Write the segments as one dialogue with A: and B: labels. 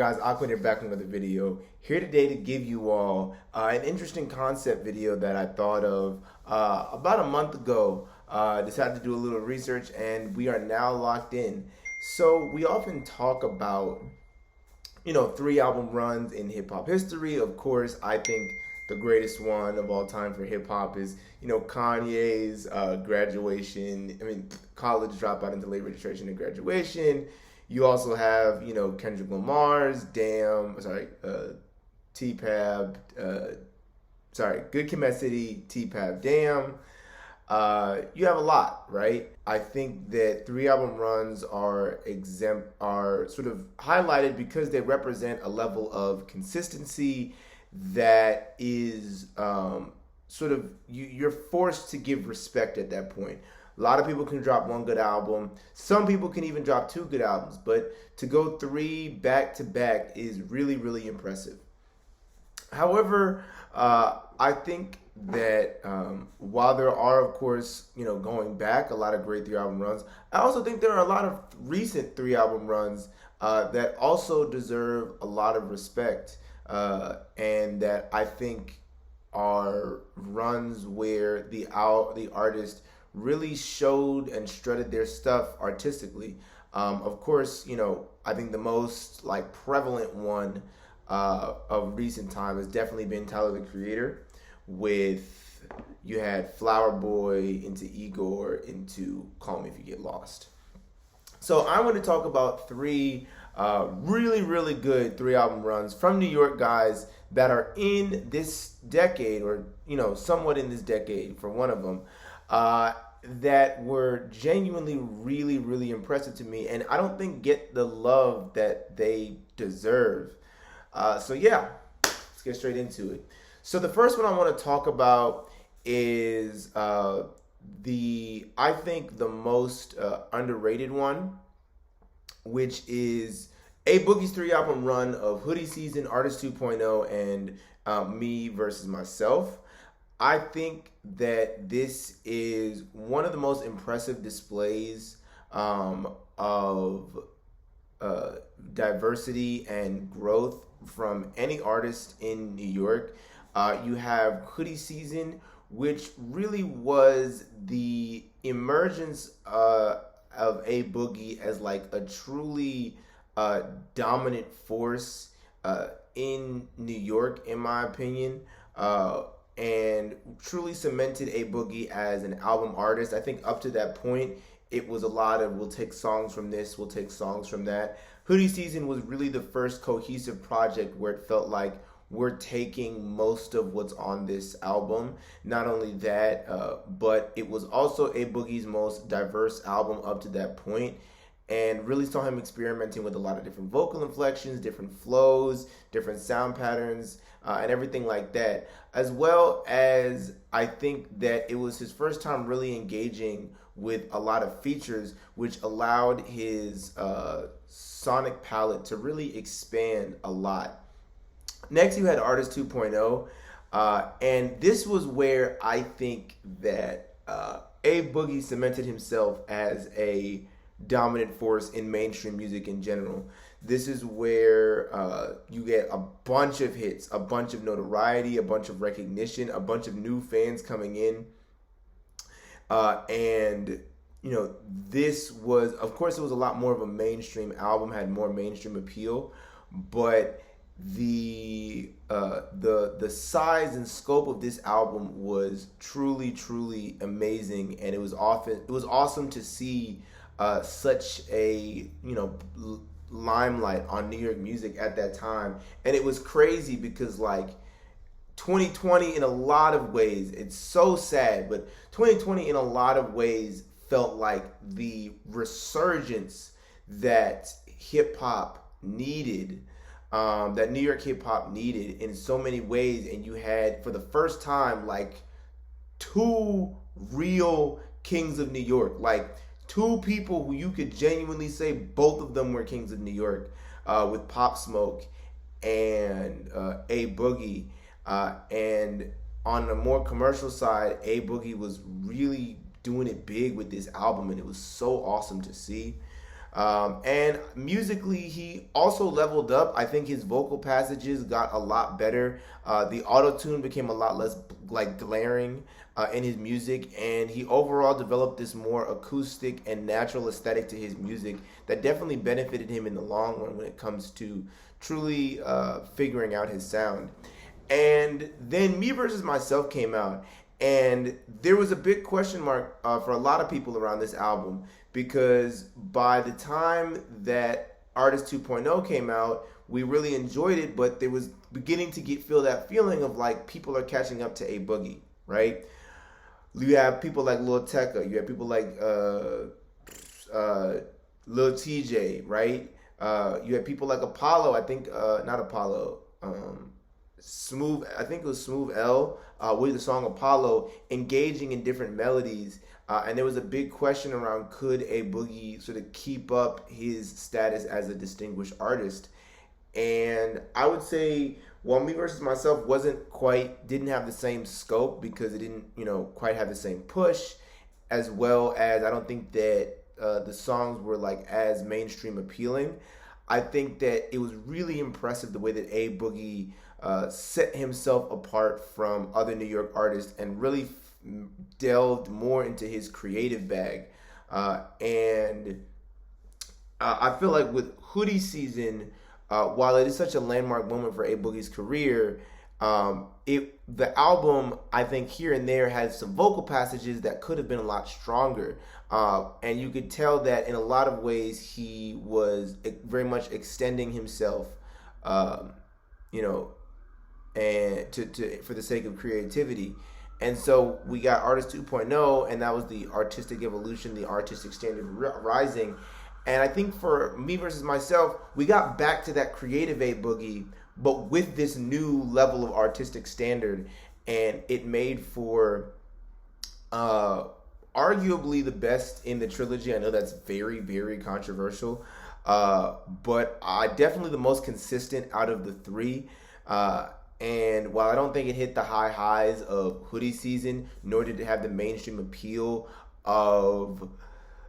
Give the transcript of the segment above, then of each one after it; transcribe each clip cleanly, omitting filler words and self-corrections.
A: guys, Aquin here back with another video. Here today to give you all an interesting concept video that I thought of about a month ago. Decided to do a little research and we are now locked in. So we often talk about, 3 album runs in hip hop history. Of course, I think the greatest one of all time for hip hop is, Kanye's college dropout into late registration and graduation. You also have, Kendrick Lamar's T-Pab, Good Kid, Mad City, T-Pab, Damn. You have a lot, right? I think that 3 album runs are sort of highlighted because they represent a level of consistency that is you're forced to give respect at that point. A lot of people can drop one good album. Some people can even drop 2 good albums, but to go 3 back to back is really, really impressive. However, I think that while there are, of course, going back, a lot of great 3 album runs, I also think there are a lot of recent 3 album runs that also deserve a lot of respect and that I think are runs where the artist really showed and strutted their stuff artistically. Of course, I think the most prevalent one of recent time has definitely been Tyler the Creator. You had Flower Boy into Igor into Call Me If You Get Lost. So I want to talk about 3 really, really good 3 album runs from New York guys that are in this decade, or somewhat in this decade for one of them, that were genuinely really, really impressive to me, and I don't think get the love that they deserve. So yeah, let's get straight into it. So the first one I want to talk about is I think the most underrated one, which is A Boogie's 3 album run of Hoodie Season, Artist 2.0, and Me versus Myself. I think that this is one of the most impressive displays of diversity and growth from any artist in New York. You have Hoodie Season, which really was the emergence of A Boogie as a truly dominant force in New York, in my opinion. And truly cemented A Boogie as an album artist. I think up to that point, it was a lot of we'll take songs from this, we'll take songs from that. Hoodie Season was really the first cohesive project where it felt like we're taking most of what's on this album. Not only that, but it was also A Boogie's most diverse album up to that point, and really saw him experimenting with a lot of different vocal inflections, different flows, different sound patterns, and everything like that. As well as I think that it was his first time really engaging with a lot of features, which allowed his sonic palette to really expand a lot. Next, you had Artist 2.0, and this was where I think that A Boogie cemented himself as a dominant force in mainstream music in general. This is where you get a bunch of hits, a bunch of notoriety, a bunch of recognition, a bunch of new fans coming in. This was, of course, it was a lot more of a mainstream album, had more mainstream appeal, but the size and scope of this album was truly, truly amazing, and it was awesome to see such a limelight on New York music at that time. And it was crazy because 2020 in a lot of ways, it's so sad, but 2020 in a lot of ways felt like the resurgence that hip hop needed, that New York hip hop needed in so many ways. And you had, for the first time, 2 real kings of New York, 2 people who you could genuinely say both of them were kings of New York, with Pop Smoke and A Boogie. And on the more commercial side, A Boogie was really doing it big with this album, and it was so awesome to see. And musically, he also leveled up. I think his vocal passages got a lot better. The auto tune became a lot less like glaring in his music, and he overall developed this more acoustic and natural aesthetic to his music that definitely benefited him in the long run when it comes to truly figuring out his sound. And then Me Versus Myself came out, and there was a big question mark for a lot of people around this album because by the time that Artist 2.0 came out, we really enjoyed it, but there was beginning to feel that feeling of like people are catching up to A Boogie, right? You have people like Lil Tecca, you have people like Lil TJ, right? You have people like Apollo, I think, not Apollo, Smooth, I think it was Smooth L, with the song Apollo, engaging in different melodies. And there was a big question around could A Boogie sort of keep up his status as a distinguished artist. And I would say, well, Me Versus Myself didn't have the same scope because it didn't, quite have the same push, as well as I don't think that the songs were like as mainstream appealing. I think that it was really impressive the way that A Boogie set himself apart from other New York artists and really delved more into his creative bag. And I feel like with Hoodie Season, while it is such a landmark moment for A Boogie's career, the album, I think here and there has some vocal passages that could have been a lot stronger. And you could tell that in a lot of ways he was very much extending himself, and for the sake of creativity. And so we got Artist 2.0, and that was the artistic evolution, the artistic standard rising. And I think for Me Versus Myself, we got back to that creative A Boogie, but with this new level of artistic standard, and it made for arguably the best in the trilogy. I know that's very, very controversial, but definitely the most consistent out of the three. And while I don't think it hit the high highs of Hoodie Season, nor did it have the mainstream appeal of,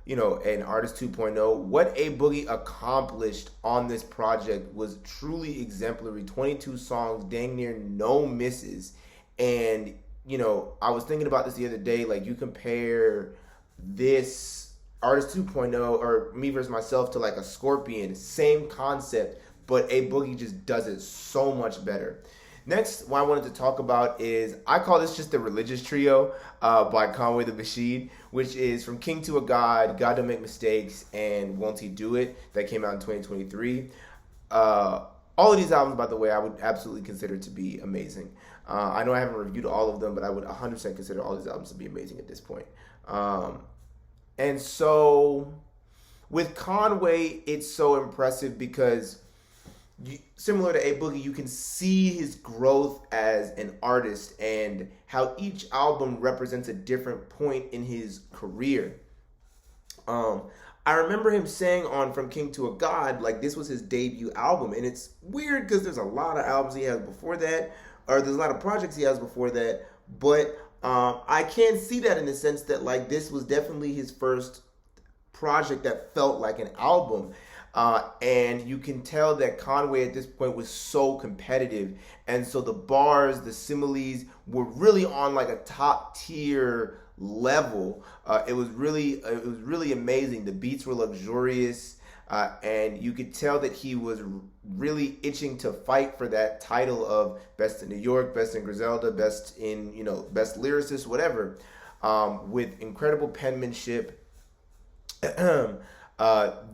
A: an Artist 2.0, what A Boogie accomplished on this project was truly exemplary. 22 songs, dang near no misses. And, I was thinking about this the other day, like you compare this Artist 2.0 or Me Versus Myself to like a Scorpion, same concept, but A Boogie just does it so much better. Next, what I wanted to talk about is, I call this just the Religious Trio by Conway the Machine, which is From King to a God, God Don't Make Mistakes, and Won't He Do It, that came out in 2023. All of these albums, by the way, I would absolutely consider to be amazing. I know I haven't reviewed all of them, but I would 100% consider all these albums to be amazing at this point. And so, with Conway, it's so impressive because similar to A Boogie, you can see his growth as an artist and how each album represents a different point in his career. I remember him saying on From King to a God, like this was his debut album. And it's weird because there's a lot of albums he has before that, or there's a lot of projects he has before that. But I can see that in the sense that like this was definitely his first project that felt like an album. And you can tell that Conway at this point was so competitive. And so the bars, the similes were really on like a top tier level. It was really amazing. The beats were luxurious. And you could tell that he was really itching to fight for that title of Best in New York, Best in Griselda, Best in, Best Lyricist, whatever, with incredible penmanship.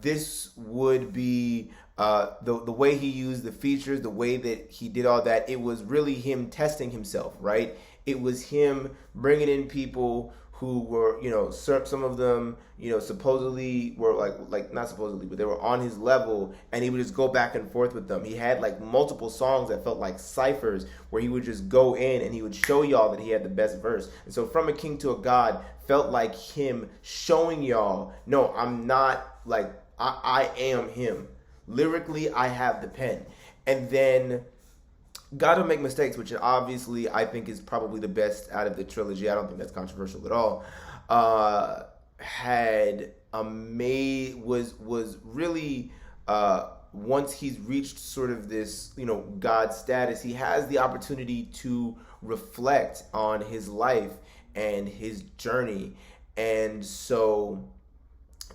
A: This would be the way he used the features, the way that he did all that. It was really him testing himself, right? It was him bringing in people who were, some of them, supposedly were like not supposedly, but they were on his level, and he would just go back and forth with them. He had like multiple songs that felt like ciphers where he would just go in and he would show y'all that he had the best verse. And so From a King to a God felt like him showing y'all, no, I'm not like, I am him. Lyrically, I have the pen. And then God Don't Make Mistakes, which obviously I think is probably the best out of the trilogy. I don't think that's controversial at all. Had was really once he's reached sort of this, God status, he has the opportunity to reflect on his life and his journey. And so,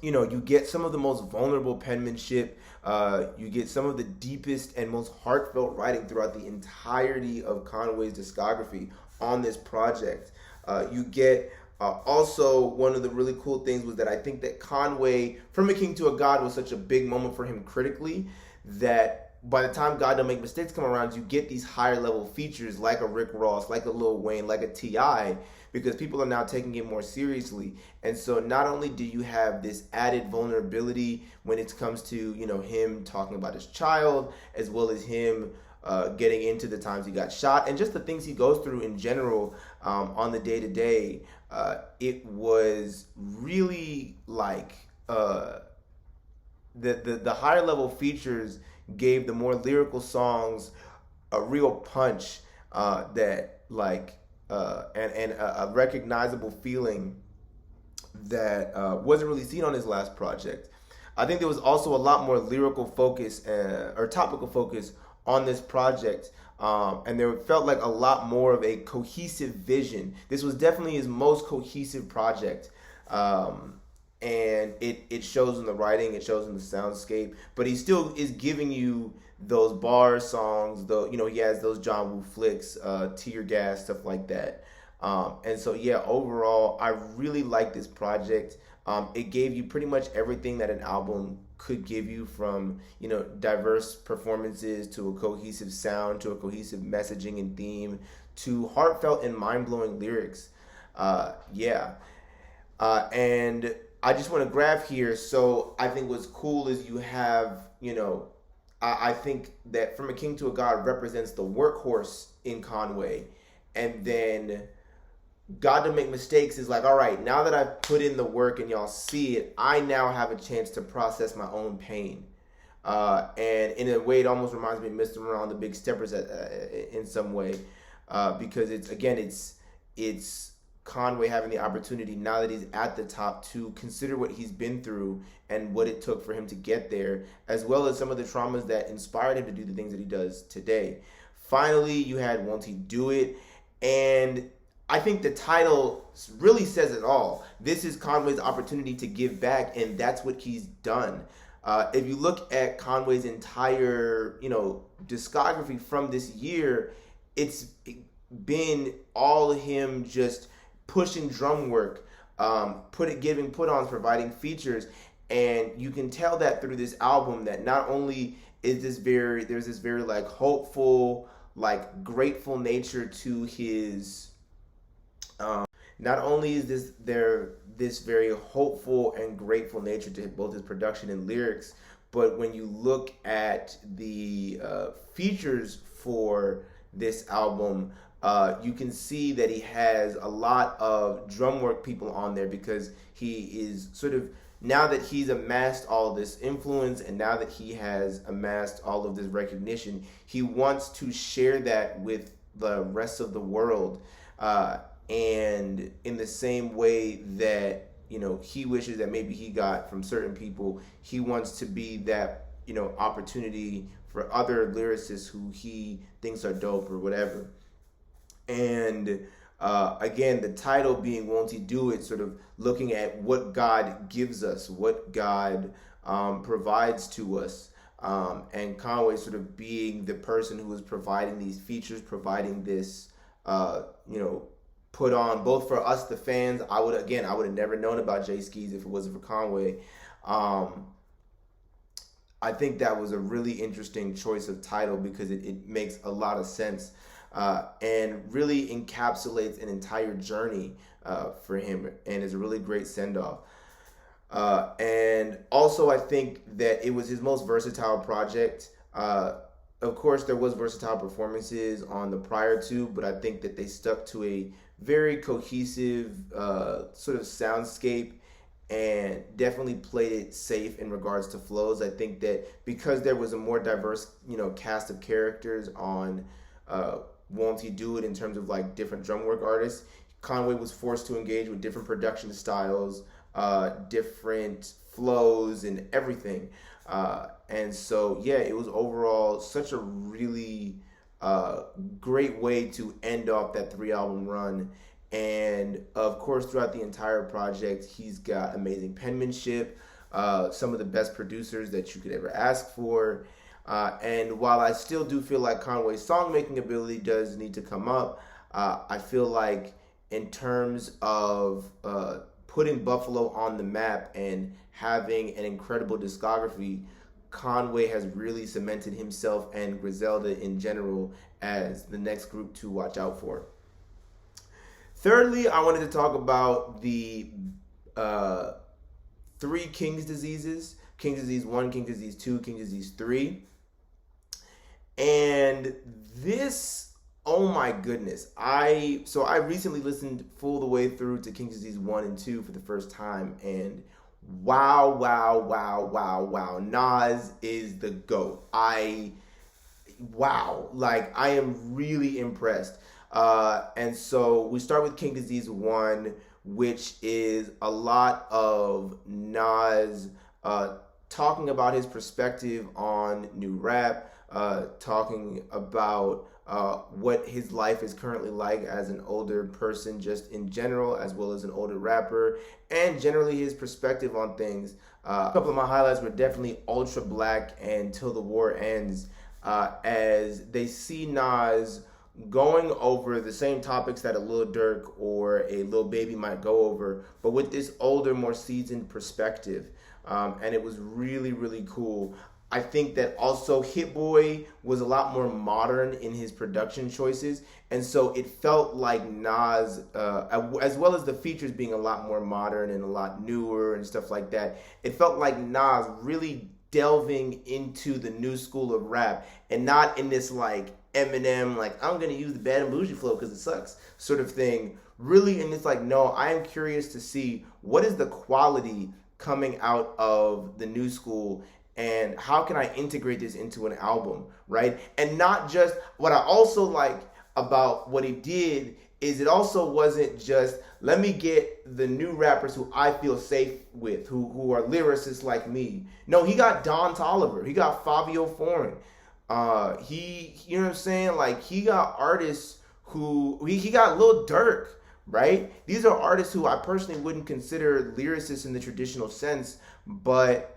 A: you get some of the most vulnerable penmanship. You get some of the deepest and most heartfelt writing throughout the entirety of Conway's discography on this project. You get also, one of the really cool things was that I think that Conway, From a King to a God, was such a big moment for him critically that by the time God Don't Make Mistakes come around, you get these higher level features like a Rick Ross, like a Lil Wayne, like a T.I., because people are now taking it more seriously. And so not only do you have this added vulnerability when it comes to, him talking about his child, as well as him getting into the times he got shot and just the things he goes through in general on the day-to-day. It was really like the higher level features gave the more lyrical songs a real punch that like and a recognizable feeling that wasn't really seen on his last project. I think there was also a lot more lyrical focus or topical focus on this project. And there felt like a lot more of a cohesive vision. This was definitely his most cohesive project. And it shows in the writing, it shows in the soundscape, but he still is giving you those bar songs, he has those John Woo flicks, Tear Gas, stuff like that. And so, yeah, overall, I really like this project. It gave you pretty much everything that an album could give you, from diverse performances to a cohesive sound to a cohesive messaging and theme to heartfelt and mind-blowing lyrics. And I just want to graph here. So I think what's cool is you have, I think that From a King to a God represents the workhorse in Conway, and then God Don't Make Mistakes is like, all right, now that I've put in the work and y'all see it, I now have a chance to process my own pain. And in a way, it almost reminds me of Mr. Morale and the Big Steppers in some way, because it's Conway having the opportunity, now that he's at the top, to consider what he's been through and what it took for him to get there, as well as some of the traumas that inspired him to do the things that he does today. Finally, you had Won't He Do It? And I think the title really says it all. This is Conway's opportunity to give back, and that's what he's done. If you look at Conway's entire, discography from this year, it's been all him just pushing drum work, put-ons, providing features, and you can tell that through this album that not only is there's this very like hopeful, like grateful nature to his. Not only is this very hopeful and grateful nature to both his production and lyrics, but when you look at the features for this album, you can see that he has a lot of drum work people on there, because he is sort of, now that he's amassed all this influence and now that he has amassed all of this recognition, he wants to share that with the rest of the world. And in the same way that, he wishes that maybe he got from certain people, he wants to be that, opportunity for other lyricists who he thinks are dope or whatever. And again, the title being Won't He Do It, sort of looking at what God gives us, what God provides to us. And Conway sort of being the person who is providing these features, providing this, put on both for us, the fans. I would have never known about Jay Skis if it wasn't for Conway. I think that was a really interesting choice of title, because it makes a lot of sense and really encapsulates an entire journey for him, and is a really great send-off. And also, I think that it was his most versatile project. Of course, there was versatile performances on the prior two, but I think that they stuck to a very cohesive sort of soundscape and definitely played it safe in regards to flows. I think that because there was a more diverse, cast of characters on Won't He Do It in terms of like different drum work artists, Conway was forced to engage with different production styles different flows and everything. And so, yeah, it was overall such a really great way to end off that 3 album run. And of course, throughout the entire project, he's got amazing penmanship, some of the best producers that you could ever ask for. And while I still do feel like Conway's songmaking ability does need to come up, I feel like in terms of putting Buffalo on the map and having an incredible discography, Conway has really cemented himself and Griselda in general as the next group to watch out for. Thirdly, I wanted to talk about the 3 King's diseases: King's disease 1, King's disease 2, King's disease 3. And this, oh my goodness, I recently listened full the way through to King's disease 1 and 2 for the first time, and wow, Nas is the GOAT. Like, I am really impressed. And so we start with King Disease 1, which is a lot of Nas talking about his perspective on new rap, talking about what his life is currently like as an older person just in general, as well as an older rapper, and generally his perspective on things. A couple of my highlights were definitely Ultra Black and Till the War Ends, as they see Nas going over the same topics that a Lil Durk or a Lil Baby might go over, but with this older, more seasoned perspective. And it was really, really cool. I think that also Hit Boy was a lot more modern in his production choices, and so it felt like Nas, as well as the features being a lot more modern and a lot newer and stuff like that, it felt like Nas really delving into the new school of rap, and not in this like Eminem, like, I'm gonna use the Bad and Bougie flow because it sucks sort of thing. Really, and it's like, no, I am curious to see what is the quality coming out of the new school, and how can I integrate this into an album, right? And not just, what I also like about what he did is it also wasn't just, let me get the new rappers who I feel safe with, who are lyricists like me. No, he got Don Toliver, he got Fabio Foreign. You know what I'm saying? Like, he got artists he got Lil Durk, right? These are artists who I personally wouldn't consider lyricists in the traditional sense, but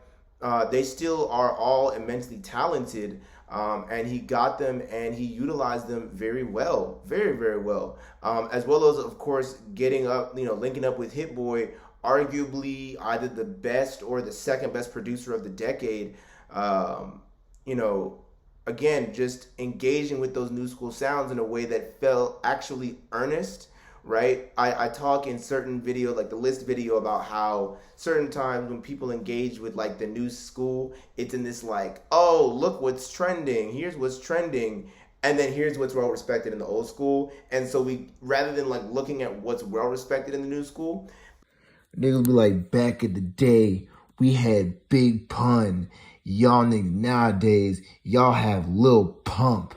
A: they still are all immensely talented, and he got them and he utilized them very well, very, very well, as well as, of course, getting up, linking up with Hit Boy, arguably either the best or the second best producer of the decade. Again, just engaging with those new school sounds in a way that felt actually earnest, right? I talk in certain video, like the list video, about how certain times when people engage with like the new school, it's in this like, oh, look what's trending, here's what's trending, and then here's what's well respected in the old school. And so we, rather than like looking at what's well respected in the new school,
B: niggas be like, back in the day, we had Big Pun. Y'all niggas nowadays, y'all have Lil Pump.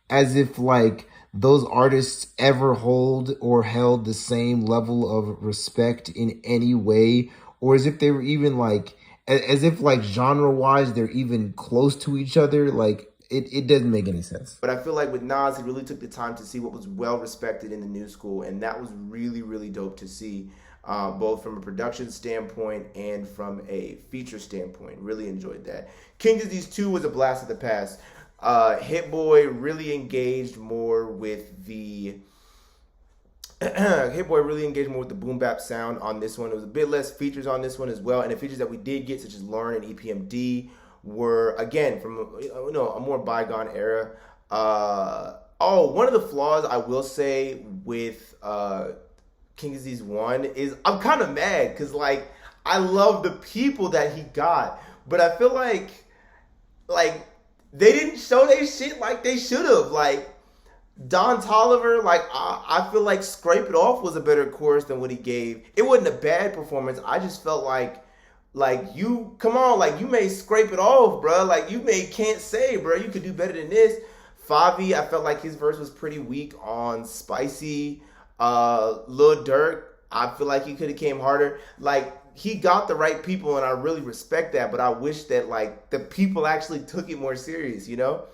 B: As if like those artists ever hold or held the same level of respect in any way, or as if they were even like, as if like genre-wise they're even close to each other. Like, it doesn't make any sense.
A: But I feel like with Nas, he really took the time to see what was well respected in the new school, and that was really, really dope to see. Both from a production standpoint and from a feature standpoint. Really enjoyed that. King Disease 2 was a blast of the past. Hit Boy really engaged more with the boom bap sound on this one. It was a bit less features on this one as well, and the features that we did get, such as Lauren and EPMD, were again from a more bygone era. One of the flaws I will say with King Disease 1 is I'm kind of mad because, like, I love the people that he got, but I feel like they didn't show their shit like they should have. Like, Don Toliver, like, I feel like Scrape It Off was a better chorus than what he gave. It wasn't a bad performance. I just felt like you, come on, like, you made Scrape It Off, bro. Like, you made Can't Say, bro. You could do better than this. Favi, I felt like his verse was pretty weak on Spicy. Lil Durk, I feel like he could have came harder. Like, he got the right people, and I really respect that. But I wish that like the people actually took it more serious, you know.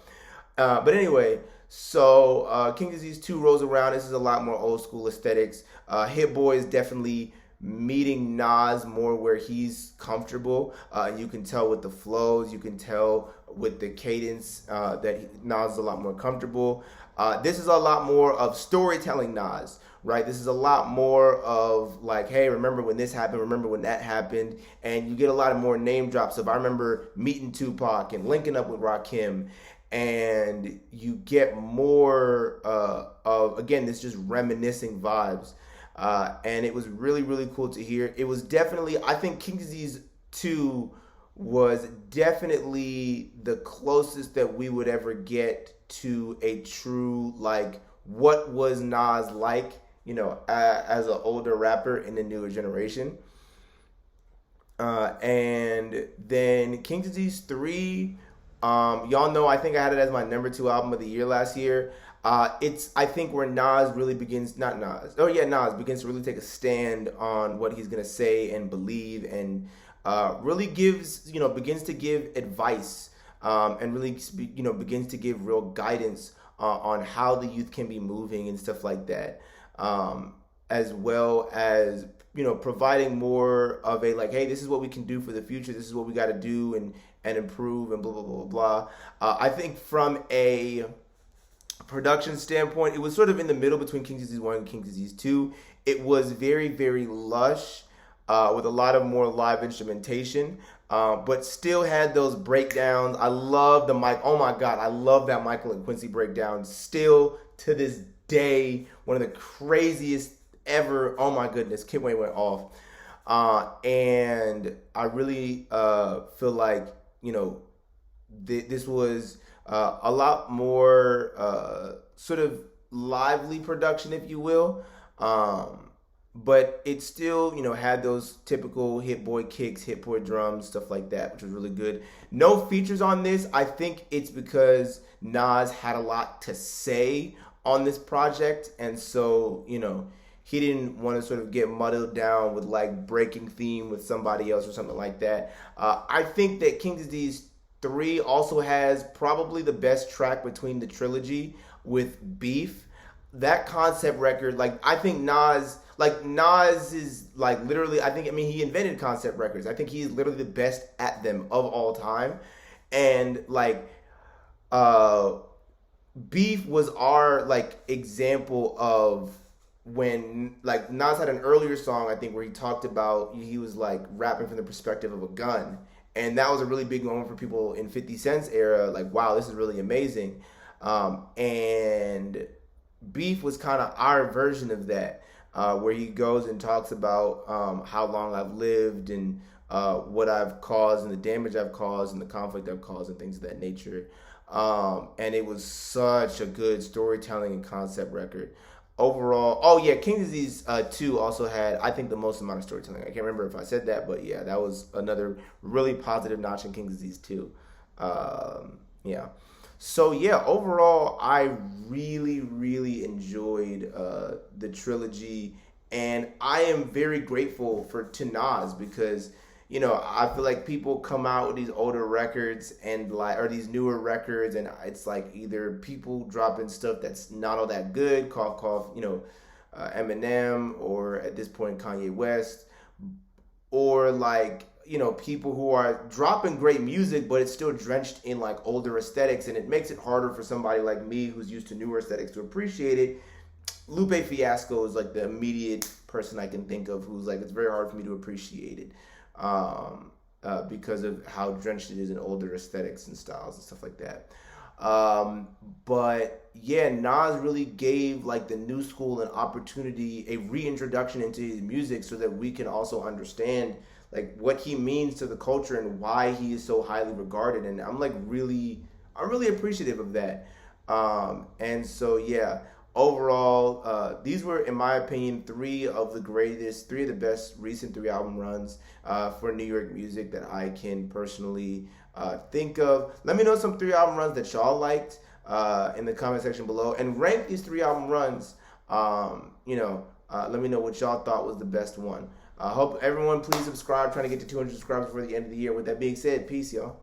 A: But anyway, so King Disease 2 rolls around. This is a lot more old school aesthetics. Hit Boy is definitely meeting Nas more where he's comfortable. You can tell with the flows, you can tell with the cadence that Nas is a lot more comfortable. This is a lot more of storytelling Nas, right? This is a lot more of like, hey, remember when this happened, remember when that happened, and you get a lot of more name drops of I remember meeting Tupac and linking up with Rakim, and you get more of, again, this just reminiscing vibes. And it was really, really cool to hear. It was definitely, I think King Disease 2 was definitely the closest that we would ever get to a true, like, what was Nas like, you know, as an older rapper in the newer generation. And then King Disease 3, y'all know I think I had it as my number 2 album of the year last year. It's, I think, where Nas really begins, Nas begins to really take a stand on what he's going to say and believe, and really gives, you know, begins to give advice, and really, you know, begins to give real guidance on how the youth can be moving and stuff like that, as well as, you know, providing more of a like, hey, this is what we can do for the future. This is what we got to do and improve and blah, blah, blah, blah. I think from a production standpoint, it was sort of in the middle between King Disease 1 and King Disease 2. It was very, very lush, with a lot of more live instrumentation, but still had those breakdowns. I love the mic. Oh my God, I love that Michael and Quincy breakdown. Still to this day, one of the craziest ever. Oh my goodness, Kid Wayne went off. And I really feel like, you know, this was a lot more sort of lively production, if you will. But it still, you know, had those typical Hit Boy kicks, Hit Boy drums, stuff like that, which was really good. No features on this. I think it's because Nas had a lot to say on this project. And so, you know, he didn't want to sort of get muddled down with like breaking theme with somebody else or something like that. I think that King Disease 3 also has probably the best track between the trilogy with Beef. That concept record, like, I think Nas is like literally, I mean, he invented concept records. I think he's literally the best at them of all time. And like, Beef was our like example of when like Nas had an earlier song, I think, where he talked about, he was like rapping from the perspective of a gun. And that was a really big moment for people in 50 Cent's era. Like, wow, this is really amazing. And Beef was kind of our version of that, where he goes and talks about how long I've lived and what I've caused and the damage I've caused and the conflict I've caused and things of that nature. And it was such a good storytelling and concept record. Overall, oh yeah, King Disease 2 also had, I think, the most amount of storytelling. I can't remember if I said that, but yeah, that was another really positive notch in King Disease 2. Yeah. So yeah, overall, I really, really enjoyed the trilogy, and I am very grateful to Nas, because, you know, I feel like people come out with these older records and like, or these newer records, and it's like either people dropping stuff that's not all that good, cough cough, you know, Eminem, or at this point Kanye West, or like, you know, people who are dropping great music, but it's still drenched in like older aesthetics, and it makes it harder for somebody like me who's used to newer aesthetics to appreciate it. Lupe Fiasco is like the immediate person I can think of who's like, it's very hard for me to appreciate it. Because of how drenched it is in older aesthetics and styles and stuff like that. But yeah, Nas really gave like the new school an opportunity, a reintroduction into his music, so that we can also understand like what he means to the culture and why he is so highly regarded. And I'm really appreciative of that. And so yeah, overall, these were, in my opinion, three of the best recent 3 album runs for New York music that I can personally think of. Let me know some 3 album runs that y'all liked in the comment section below, and rank these 3 album runs. Let me know what y'all thought was the best one. I hope everyone please subscribe. Trying to get to 200 subscribers before the end of the year. With that being said, peace, y'all.